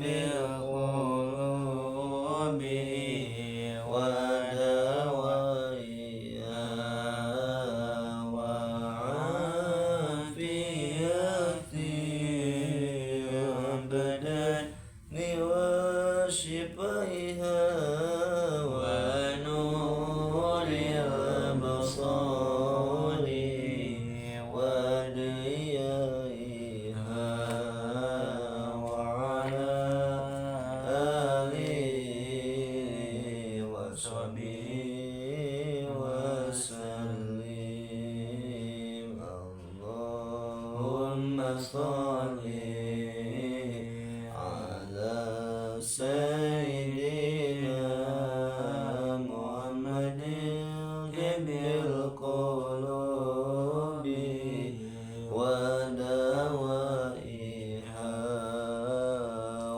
بالقلوب ودوائها وعافية البدن وشفائها ونور الأبصار وديائها وعلى آله وصحبه وسلم اللهم صل على سيدنا محمد طب القلوب ودوائها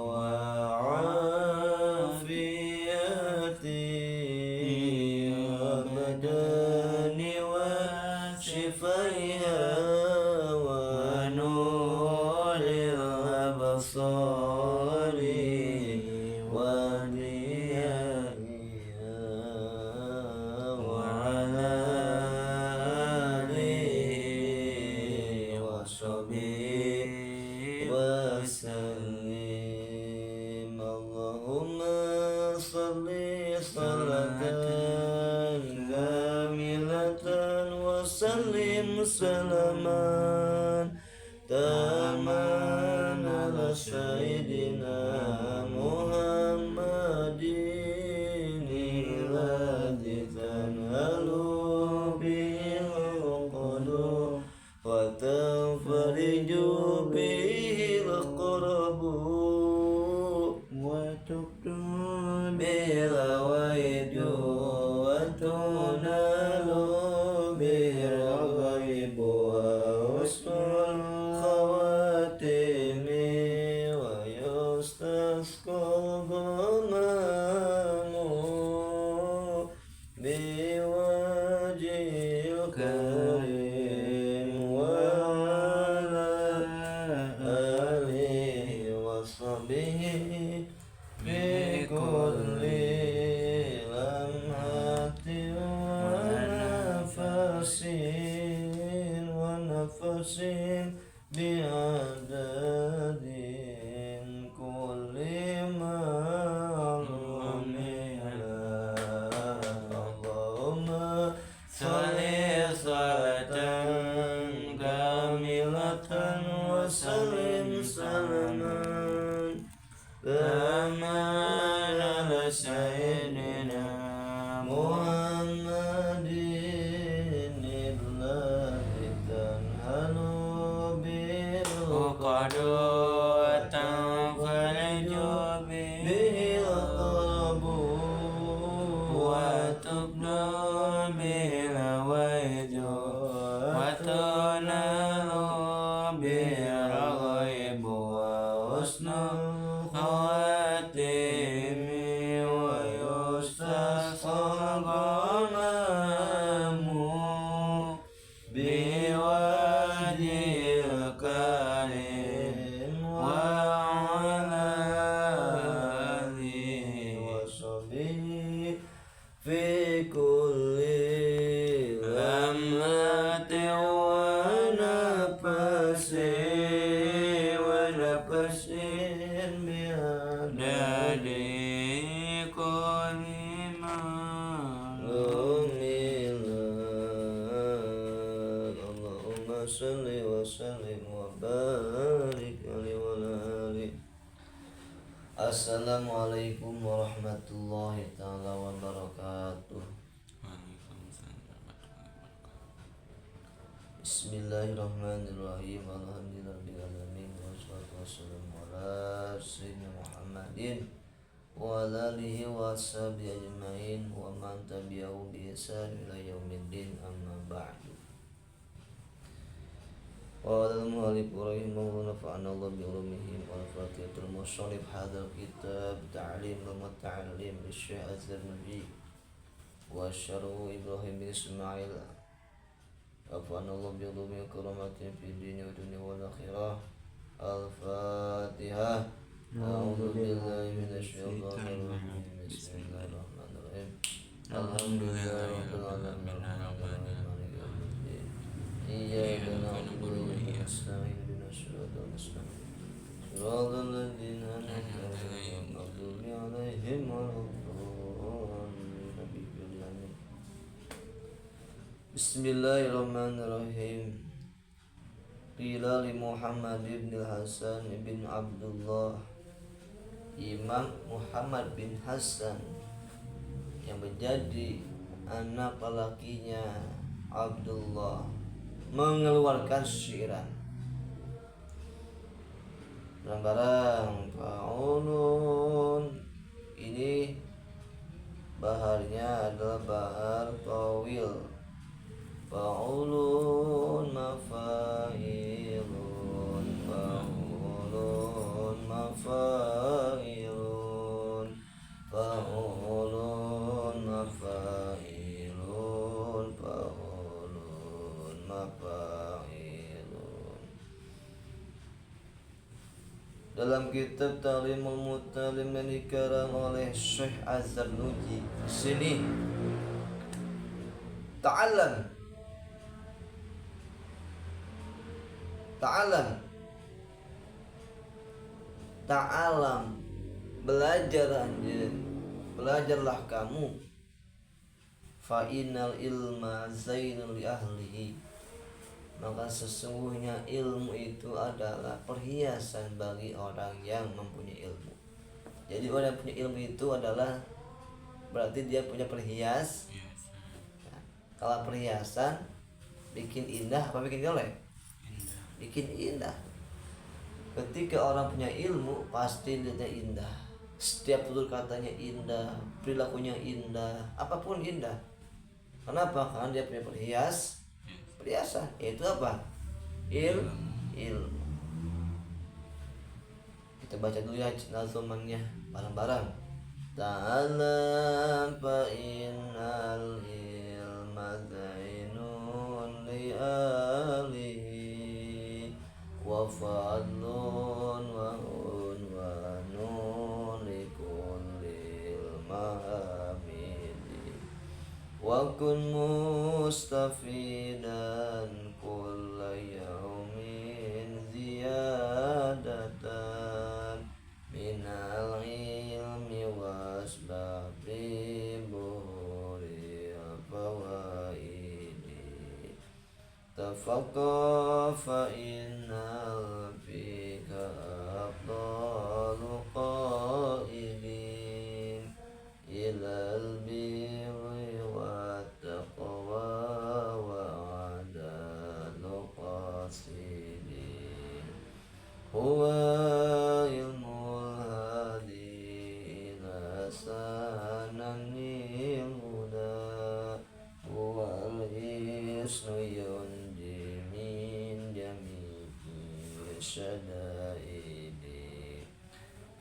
وعافية البدن وشفائها ونور الأبصار وديائها وعلى آله وصحبه وسلم اللهم صل صلاة كاملة وسلم سلاما تاما على سيدنا محمد الذي تنهل به القلوب وتنفرج به القرب وتبدو به الأوائد وتنال به الغيب وحسن الخواتم ويستسقى الغمام بوجه الكريم وعلى آله وصحبه بكل لمحة ونفس بعدد كل معلوم اللهم صل صلاة كاملة وسلم سلاما تاما على سيدنا محمد الذي تنهل به العقد وتنفرج به القلب وتبدى به الأوائد وتنال به الغيب وحسن الخواتم ويستسقى الغمام بوجه الكريم وعلى آله وصحبه في كل لمحة ونفس بعدد كل معلوم اللهم صل وسلم وبارك عليه وعلى آله. Assalamualaikum warahmatullahi ta'ala wabarakatuh. Bismillahirrahmanirrahim. Alhamdulillahirabbil alamin wassalatu wassalamu ala sayyidina Muhammadin wa ala alihi wa sahbihi ajmain wa man tabi'ahu bi ihsan ila yaumiddin amma ba'du. Qala al-mu'allif rahimahullah nafa'ana Allah bi ulumihim wa fatihatul musannif hadzal kitab ta'lim wa ta'lim Syekh Az-Zarnuji wa syarhu Ibrahim bin Ismail. Nafa'ana Allah bi ulumihi karamatin fid dunya wa dunya wal akhirah. Al-Fatihah. أعوذ بالله من الشيطان الرجيم بسم الله الرحمن الرحيم الحمد لله رب العالمين الرحمن مالك يوم الدين إياك نعبد وإياك نستعين اهدنا الصراط المستقيم صراط الذين أنعمت عليهم غير المغضوب عليهم ولا الضالين. بسم الله الرحمن الرحيم. Qila li Muhammad bin Hasan bin Abdullah, Imam Muhammad bin Hasan yang menjadi anak lelakinya Abdullah mengeluarkan syairan barang faulun. Ini baharnya adalah bahar tawil. Faulun mafailun, faulun mafailun, faulun mafailun, faulun mafailun. Dalam kitab Ta'limul Mutalim yang dikarang oleh Syekh Az-Zarnuji, sini ta'alam ta'alam, belajar anjir, belajarlah kamu. Fa innal ilma zainul li ahlihi, maka sesungguhnya ilmu itu adalah perhiasan bagi orang yang mempunyai ilmu. Jadi orang yang punya ilmu itu adalah berarti dia punya perhias. Nah, kalau perhiasan bikin indah apa bikin jelek? Bikin indah. Ketika orang punya ilmu pasti lihatnya indah. Setiap tutur katanya indah, perilakunya indah, apapun indah. Kenapa? Karena dia punya perhiasan, yaitu apa? Ilmu. Kita baca dulu ya nazumannya bareng-bareng. Ta'alam fa innal ilma zainun li alihi wa fadlun wa unwanun li kullil mahamidi wa kun mustafidan kulla yawmin ziyadatan minal ilmi wasbabi buhuri fawaidi tafaqqa fa innal fika afdalu qaidin ilal birri wa taqwa wa adalu qasidin huwa ilmul hadi ila sananil huda huwal isnu yunji min jami'i syadaidi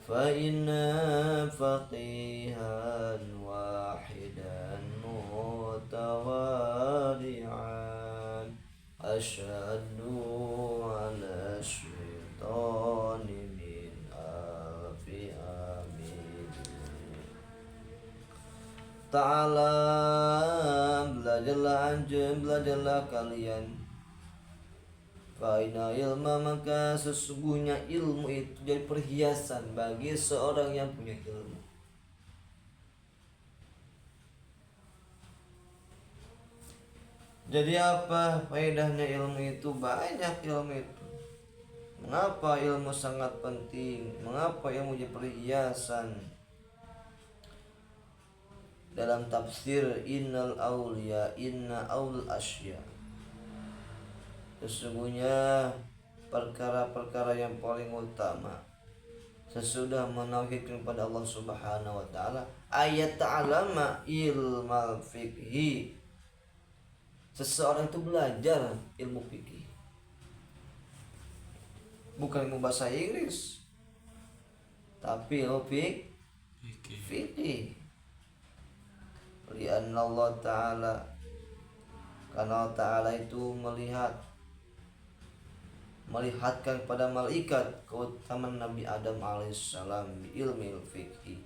fa inna faqihan wahidan mutawadi'an asyhadu ala syaitani min alfi amin. Ta'ala, belajarlah kalian. Fa'ina ilma, maka sesungguhnya ilmu itu jadi perhiasan bagi seorang yang punya ilmu. Jadi apa faedahnya ilmu itu? Banyak ilmu itu. Mengapa ilmu sangat penting? Mengapa ilmu jadi perhiasan? Dalam tafsir innal awliya inna awlul asya, sesungguhnya perkara-perkara yang paling utama sesudah menauhidkan kepada Allah Subhanahu wa taala, ayat ta'alama ilmal fiqhi, seseorang itu belajar ilmu fikih, bukan ilmu bahasa Inggris, tapi ilmu fikih. Lianna Allah Ta'ala, karena Allah Ta'ala itu melihat melihatkan pada malaikat keutamaan Nabi Adam alaihissalam ilmu fikih,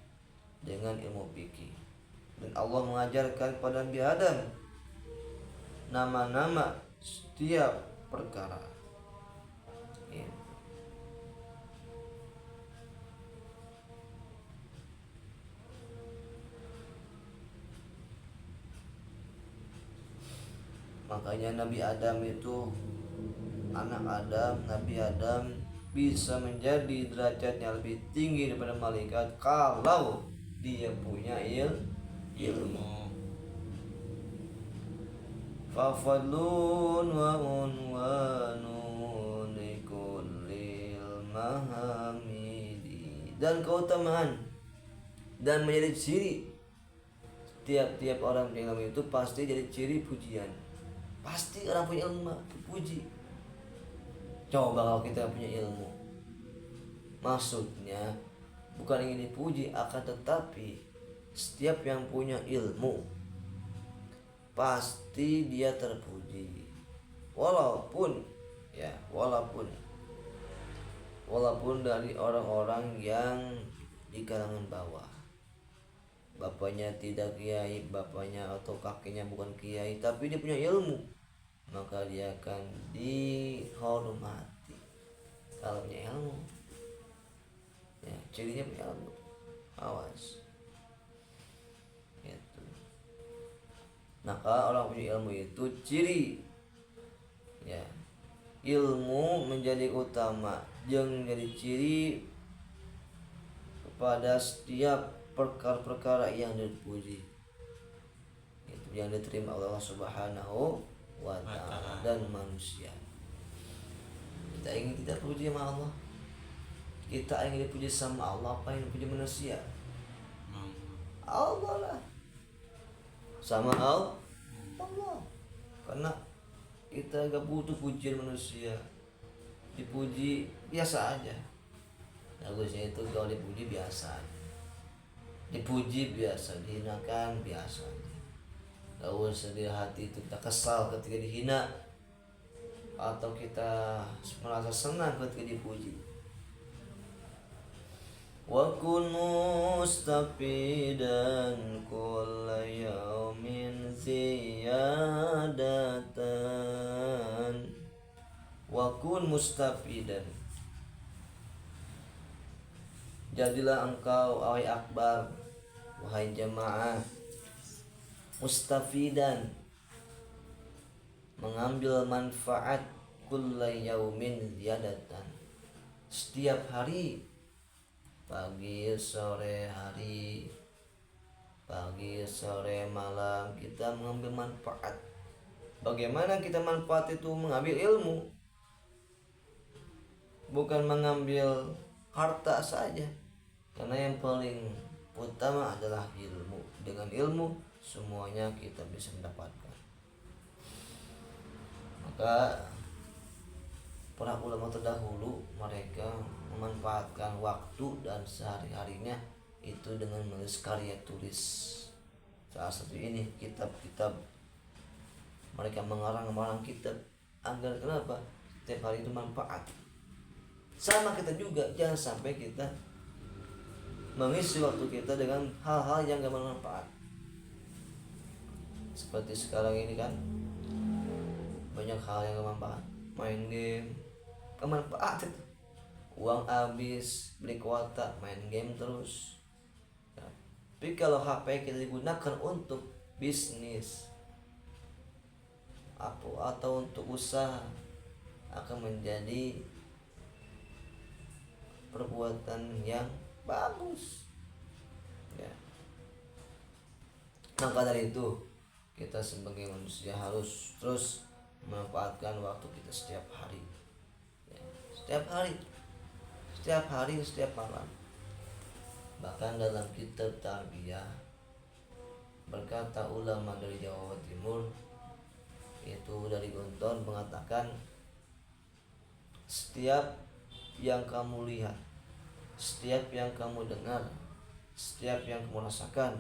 dengan ilmu fikih. Dan Allah mengajarkan pada Nabi Adam nama-nama setiap perkara. Ya. Makanya Nabi Adam itu anak Adam, Nabi Adam bisa menjadi derajatnya lebih tinggi daripada malaikat kalau dia punya ilmu. Fafadlun wa unwanun likullil mahamidi, dan keutamaan dan menjadi ciri tiap-tiap orang punya ilmu itu pasti jadi ciri pujian. Pasti orang punya ilmu dipuji. Coba kalau kita punya ilmu, maksudnya bukan ingin dipuji, akan tetapi setiap yang punya ilmu pasti dia terpuji, walaupun dari orang-orang yang di kalangan bawah. Bapaknya tidak kiai, bapaknya atau kakeknya bukan kiai, tapi dia punya ilmu, maka dia akan dihormati kalau punya ilmu. Ya, cirinya punya ilmu. Awas. Gitu. Maka orang punya ilmu itu ciri. Ya. Ilmu menjadi utama, yang menjadi ciri kepada setiap perkara-perkara yang dipuji, itu yang diterima oleh Allah Subhanahu wa ta'ala dan manusia. Kita ingin kita puji sama Allah, kita ingin dipuji sama Allah, apa yang dipuji manusia? Allah lah, sama Allah. Karena kita gak butuh pujian manusia, dipuji biasa aja. Bagusnya itu kalau dipuji biasa aja, dipuji biasa, dihinakan biasa. Gak usah di hati itu kita kesal ketika dihina, atau kita merasa senang ketika dipuji. Wa kun mustafidan kulla yaumin ziyadatan. Wa kun mustafidan, jadilah engkau wahai akbar, wahai jamaah, mustafidan, mengambil manfaat kulla yaumin ziyadatan, setiap hari, pagi sore hari, pagi sore malam, kita mengambil manfaat. Bagaimana kita manfaat itu? Mengambil ilmu, bukan mengambil harta saja, karena yang paling utama adalah ilmu. Dengan ilmu semuanya kita bisa mendapatkan. Maka para ulama terdahulu mereka memanfaatkan waktu dan sehari-harinya itu dengan menulis karya tulis. Salah satu ini kitab-kitab, mereka mengarang kitab agar kenapa? Setiap hari itu manfaat. Sama kita juga, jangan sampai kita mengisi waktu kita dengan hal-hal yang gak bermanfaat. Seperti sekarang ini kan banyak hal yang gak bermanfaat, main game gak bermanfaat itu, uang habis beli kuota main game terus. Tapi kalau HP kita digunakan untuk bisnis atau untuk usaha, akan menjadi perbuatan yang bagus. Ya. Maka dari itu kita sebagai manusia harus terus memanfaatkan waktu kita setiap hari. Ya. Setiap hari, setiap malam. Bahkan dalam kitab tarbiyah berkata ulama dari Jawa Timur, itu dari Gontor, mengatakan setiap yang kamu lihat, setiap yang kamu dengar, setiap yang kamu rasakan,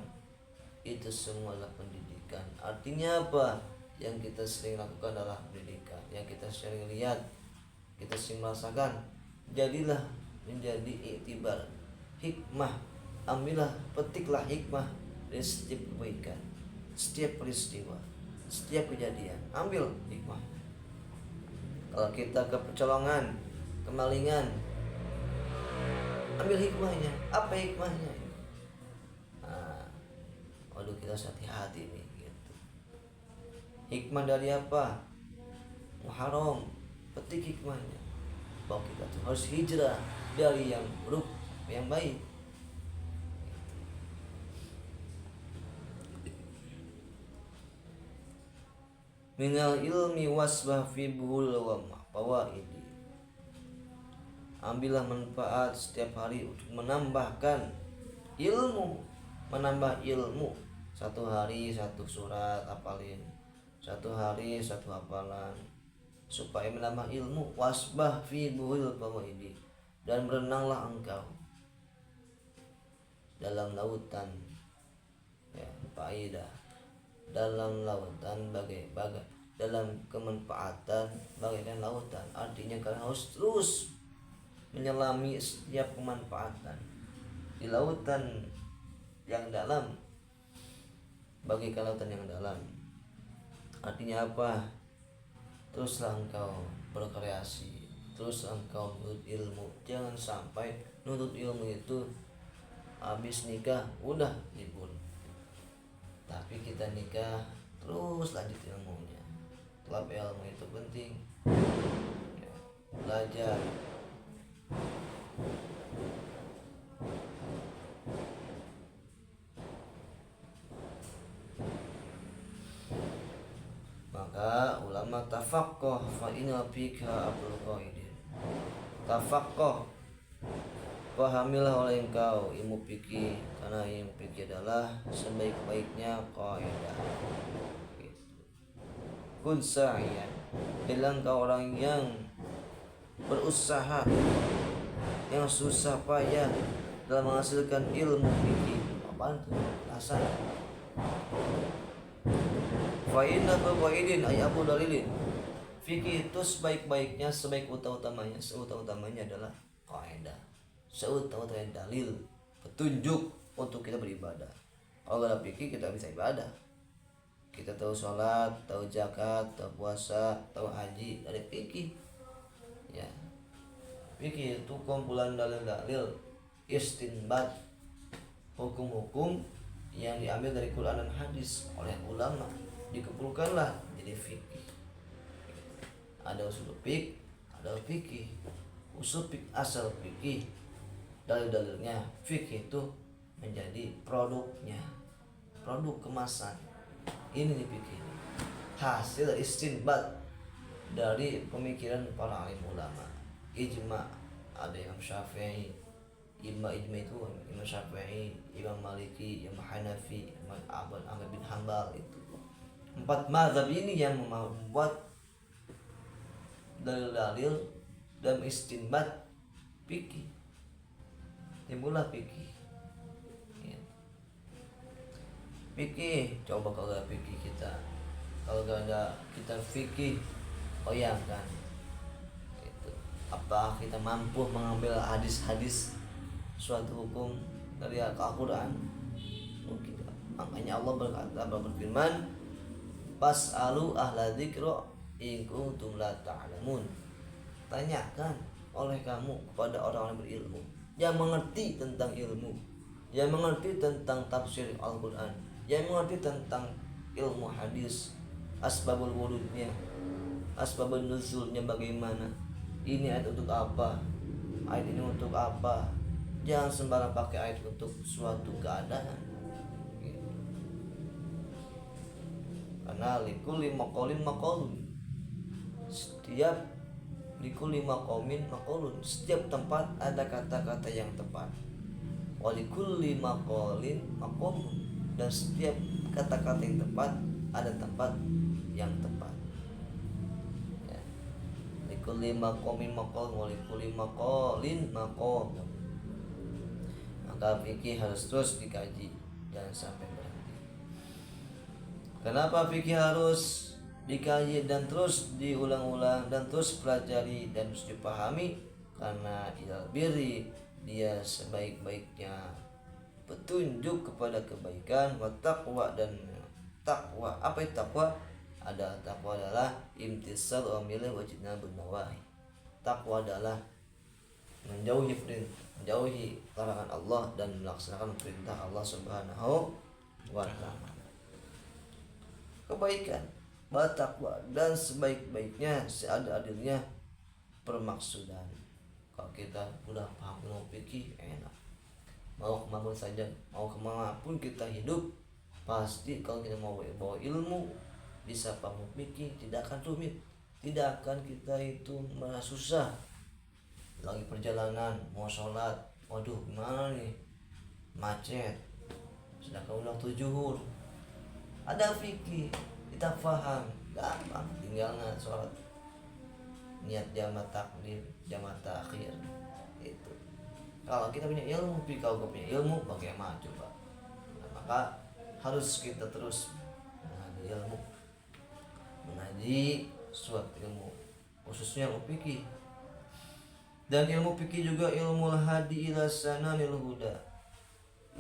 itu semua adalah pendidikan. Artinya apa? Yang kita sering lakukan adalah pendidikan. Yang kita sering lihat kita sering merasakan. Jadilah menjadi iktibar, hikmah. Ambillah, petiklah hikmah dari setiap kebaikan, setiap peristiwa, setiap kejadian. Ambil hikmah. Kalau kita kecolongan, kemalingan, ambil hikmahnya. Apa hikmahnya? Waduh, kita harus hati-hati nih gitu. Hikmah dari apa? Muharram, petik hikmahnya bahwa kita tuh harus hijrah dari yang buruk yang baik. Minal ilmi wasbah fi buhul wa fawaidi. Ambillah manfaat setiap hari untuk menambahkan ilmu, menambah ilmu. Satu hari satu surat hafalin, satu hari satu hafalan, supaya menambah ilmu. Wasbah fi buhul fawaidi, dan berenanglah engkau dalam lautan faedah, dalam lautan bagai dalam kemanfaatan bagaikan lautan. Artinya kalian harus terus menyelami setiap kemanfaatan di lautan yang dalam, bagaikan lautan yang dalam. Artinya apa? Teruslah engkau berkreasi, terus engkau menuntut ilmu. Jangan sampai nuntut ilmu itu habis nikah udah libur, tapi kita nikah terus lanjut ilmunya. Sebab ilmu itu penting ya, belajar. Maka ulama tafaqqah fa inna fika abul qaidin. Tafaqqah, pahamilah oleh engkau ilmu fikih, karena ilmu fikih adalah sebaik-baiknya kaidah. Kun sa'iyan, bilang kau orang yang berusaha, yang susah payah dalam menghasilkan ilmu fikih. Apaan tuh? Asal. Fa inna qawaidin ay abu dalilin. Fikih itu sebaik-baiknya, seutama-utamanya adalah kaidah. Seutama-utamanya dalil, petunjuk untuk kita beribadah. Kalau ada fikih kita bisa ibadah. Kita tahu sholat, tahu zakat, tahu puasa, tahu haji dari fikih. Ya, fikih itu kumpulan dalil-dalil, istinbat, hukum-hukum yang diambil dari Quran dan hadis oleh ulama, dikumpulkanlah jadi fikih. Ada usul fikih, ada fikih. Usul fikih asal fikih, dalil-dalilnya. Fikih itu menjadi produknya, produk kemasan. Ini fikih, hasil istinbat dari pemikiran para alim ulama. Ijma, ada Imam Syafi'i, ijma itu Imam Syafi'i, Imam Maliki, Imam Hanafi, Imam Ahmad bin Hanbal. Itu 4 mazhab ini yang membuat dalil-dalil dan istinbat fikih. Timbullah fikih. Fikih, coba kalau ada fikih kita, kalau gak ada kita fikih, bayangkan itu, apa kita mampu mengambil hadis-hadis suatu hukum dari Al-Quran? Mungkin. Makanya Allah berfirman, fas'alu ahla dzikra in kuntum la ta'lamun. Tanyakan oleh kamu kepada orang-orang berilmu yang mengerti tentang ilmu, yang mengerti tentang tafsir Al-Quran, yang mengerti tentang ilmu hadis, asbabul wurudnya, asbabun nuzulnya bagaimana, ini ayat untuk apa, ayat ini untuk apa. Jangan sembarang pakai ayat untuk suatu keadaan gitu. Karena likulli maqalin maqalun, setiap likulli maqamin maqalun, setiap tempat ada kata-kata yang tepat. Wa likulli maqalin maqamun, dan setiap kata-kata yang tepat ada tempat yang tepat. Ya. Likulli maqamin maqalun wa likulli maqalin maqamun. Maka fikih harus terus dikaji, jangan sampai berhenti. Kenapa fikih harus dikaji dan terus diulang-ulang dan terus pelajari dan terus dipahami, karena ilal birri dia sebaik-baiknya petunjuk kepada kebaikan, wa taqwa dan takwa. Apa itu takwa? Takwa adalah imtisal awamir wa jinabun nawahi. Takwa adalah menjauhi larangan Allah dan melaksanakan perintah Allah Subhanahu wa taala. Kebaikan, takwa dan sebaik-baiknya, seadil-adilnya permaksudan. Kalau kita udah paham ilmu fikih enak. Mau kemana saja, mau kemana pun kita hidup, pasti kalau kita mau bawa ilmu bisa paham fikih, tidak akan rumit, tidak akan kita itu merasa susah. Lagi perjalanan mau sholat, waduh gimana nih, macet, sedangkan ulang zuhur, ada fikih kita paham, gampang, tinggal sholat, niat jamaah takdim, jamaah takhir. Itu kalau kita punya ilmu, kalau gak punya ilmu bagaimana coba? Nah, maka harus kita terus mengaji ilmu, mengaji suatu ilmu, khususnya ilmu fikih. Dan ilmu fikih juga ilmu hadi ila sananil huda.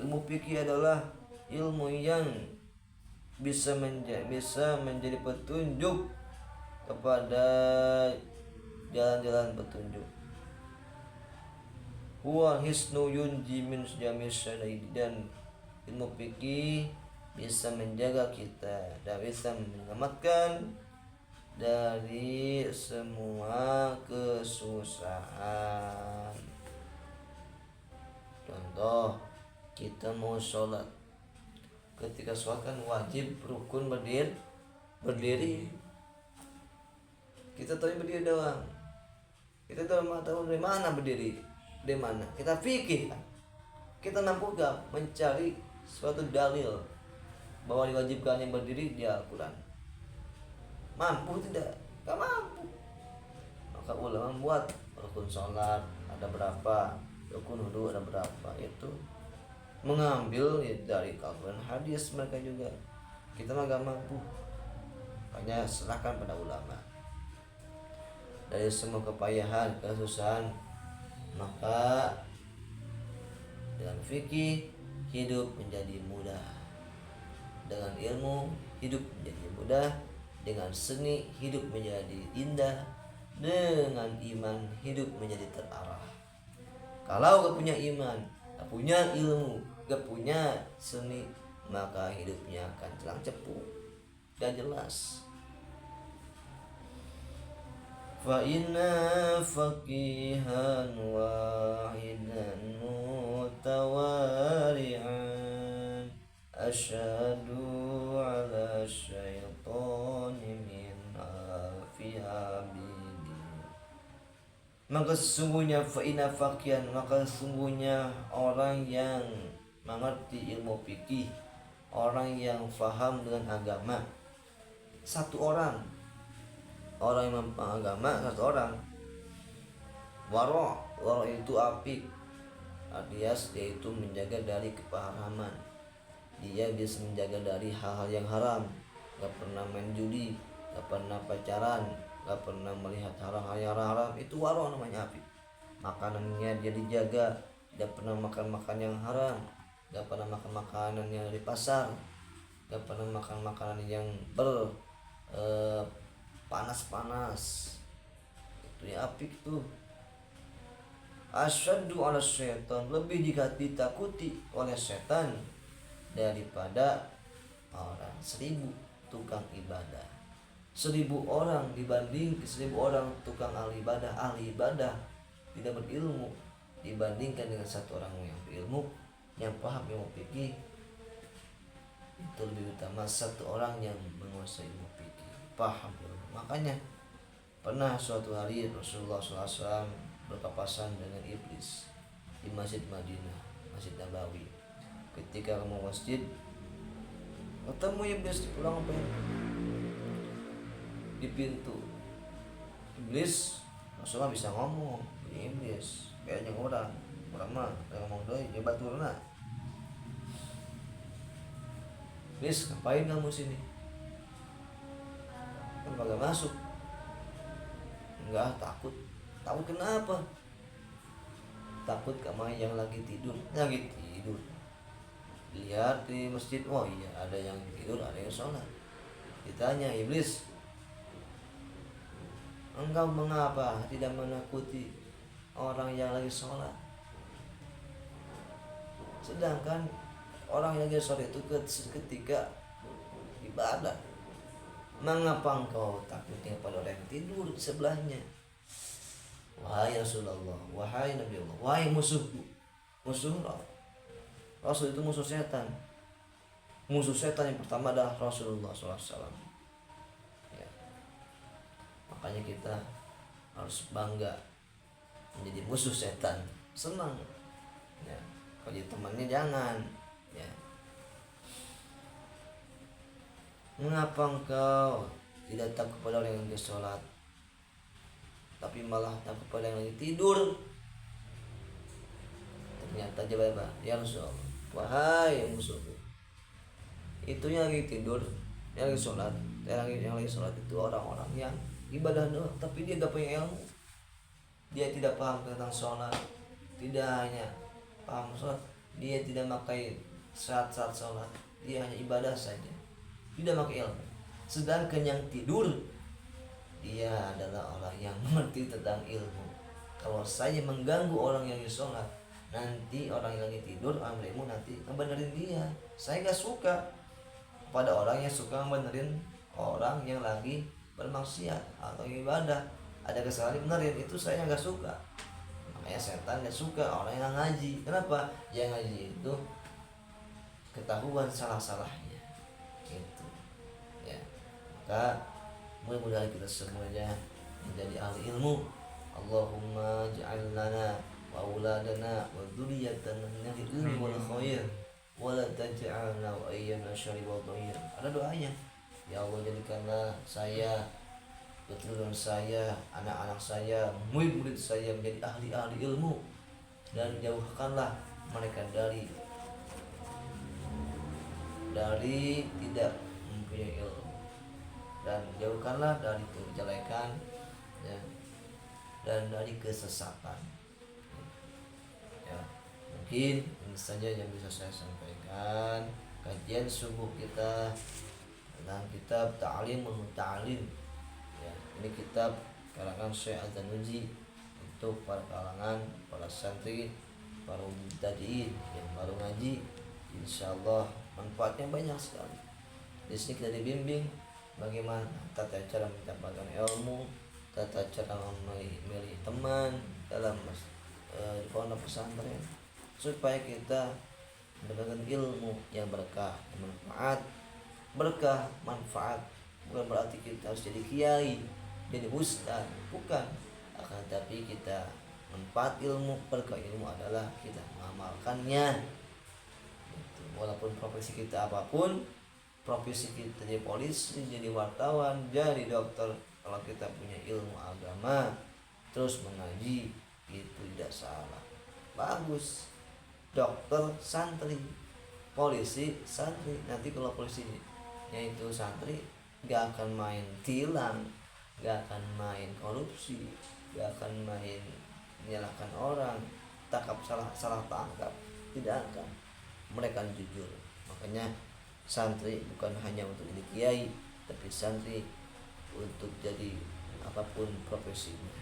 Ilmu fikih adalah ilmu yang bisa menjadi petunjuk kepada jalan-jalan petunjuk. Huwa hisnu yunji min jamis syadaid, dan ilmu fikih bisa menjaga kita dan bisa menyelamatkan dari semua kesusahan. Contoh, kita mau sholat, ketika sholat kan wajib rukun berdiri. Kita tahu berdiri doang, kita tahu dari mana berdiri, dari mana kita fikir kan? Kita mampu gak mencari suatu dalil bahwa diwajibkannya berdiri di Al-Quran? Mampu tidak? Gak mampu. Maka ulama membuat rukun sholat ada berapa, rukun wudu ada berapa, itu mengambil dari Al-Quran, hadis mereka juga. Kita mah gak mampu, hanya serahkan pada ulama. Dari semua kepayahan, kesusahan, maka dengan fikih hidup menjadi mudah, dengan ilmu hidup menjadi mudah, dengan seni hidup menjadi indah, dengan iman hidup menjadi terarah. Kalau gak punya iman, gak punya ilmu, gak punya seni, maka hidupnya akan celang cepu, gak jelas. Fa inna faqihan wahidan mutawari'an asyhadu ala syaitani min alfi abidi. Maka sesungguhnya fa inna faqihan, maka sesungguhnya orang yang mengerti ilmu fikih, orang yang faham dengan agama, satu orang yang memahami agama, satu orang. Waro itu apik, alias dia itu menjaga dari kepahaman, dia bisa menjaga dari hal-hal yang haram, gak pernah main judi, gak pernah pacaran, gak pernah melihat hal-hal yang haram. Itu waro namanya apik. Makanannya dia dijaga, tidak pernah makan yang haram, gak pernah makan makanan yang dari pasar, gak pernah makan makanan yang panas-panas. Itu ya apik tuh. Asyaddu ala syaitan, lebih ditakuti oleh setan daripada orang 1000 tukang ibadah. 1000 orang dibanding 1000 orang tukang ahli ibadah tidak berilmu, dibandingkan dengan satu orang yang berilmu, yang paham ilmu fikih, itu lebih utama satu orang yang menguasai ilmu fikih, paham ilmu. Makanya pernah suatu hari Rasulullah SAW berpapasan dengan iblis di Masjid Madinah, Masjid Nabawi. Ketika mau masjid, ketemu iblis pulang di pintu. Iblis, Rasulullah bisa ngomong, iblis kayaknya orang mah ngomong doi, coba turun lah. Iblis, ngapain kamu sini? kenapa gak masuk? Enggak, takut. Takut kenapa? Takut sama yang lagi tidur. Lihat di masjid, oh iya ada yang tidur, ada yang sholat. Ditanya iblis, engkau mengapa tidak menakuti orang yang lagi sholat? Sedangkan orang yang lagi sholat itu ketika ibadah. Mengapa engkau takutnya pada orang yang tidur di sebelahnya? Wahai Rasulullah, wahai Nabi Allah, wahai musuhku, musuh Rasul itu musuh setan. Musuh setan yang pertama adalah Rasulullah SAW. Ya. Makanya kita harus bangga menjadi musuh setan, senang. Ya. Kalau jadi temannya jangan. Ya. Mengapa engkau tidak takut kepada orang yang lagi sholat, tapi malah takut kepada yang lagi tidur? Ternyata jawab apa? Ya Rasulullah, wahai musuhku, itu yang lagi tidur, yang lagi sholat, yang lagi sholat itu orang-orang yang ibadah doang, tapi dia gak punya ilmu. Dia tidak paham tentang sholat, tidak hanya paham sholat, dia tidak pakai syarat-syarat sholat, dia hanya ibadah saja, tidak pakai ilmu. Sedangkan yang tidur, dia adalah orang yang mengerti tentang ilmu. Kalau saya mengganggu orang yang sholat, nanti orang yang lagi tidur, amrimu nanti ngebenerin dia. Saya gak suka pada orang yang suka ngebenerin orang yang lagi bermaksiat atau ibadah, ada kesalahan benerin, itu saya gak suka. Makanya setan gak suka orang yang ngaji. Kenapa? Yang ngaji itu ketahuan salah-salahnya gitu ya. Maka mudah-mudahan kita semuanya menjadi ahli ilmu. Allahumma ja'alna wa auladana wa dzurriyyatana minal ilmi wal khair wa la taj'alna wa ayyana syarri wal dhair. Ada doanya. Ya Allah, jadikanlah saya, keturunan saya, anak-anak saya, murid-murid saya menjadi ahli-ahli ilmu, dan jauhkanlah mereka dari tidak mempunyai ilmu, dan jauhkanlah dari kejelekan ya, dan dari kesesatan ya. Mungkin ini saja yang bisa saya sampaikan. Kajian subuh kita tentang kitab Ta'limul Muta'allim ya. Ini kitab karangan Syekh Az-Zanuji untuk para kalangan, para santri, para mubtadi'in yang baru ngaji. Insyaallah manfaatnya banyak sekali. Di sini kita dibimbing bagaimana tata cara mendapatkan ilmu, tata cara memilih teman dalam pondok pesantren, supaya kita mendapatkan ilmu yang berkah, berkah manfaat. Bukan berarti kita harus jadi kiai, jadi ustaz, bukan. Akan tapi kita manfaat ilmu, berkah ilmu adalah kita mengamalkannya. Walaupun profesi kita apapun, profesi kita jadi polisi, jadi wartawan, jadi dokter, kalau kita punya ilmu agama terus mengaji, itu tidak salah, bagus. Dokter santri, polisi santri. Nanti kalau polisinya itu santri, gak akan main tilang, gak akan main korupsi, gak akan main menyalahkan orang, tangkap salah tangkap, tidak akan. Mereka jujur. Makanya santri bukan hanya untuk jadi kiai, tapi santri untuk jadi apapun profesinya.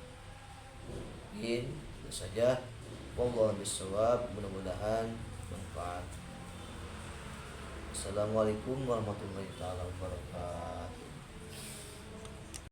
Mungkin itu saja. Wallahu bishawab, mudah-mudahan manfaat. Assalamualaikum warahmatullahi wabarakatuh.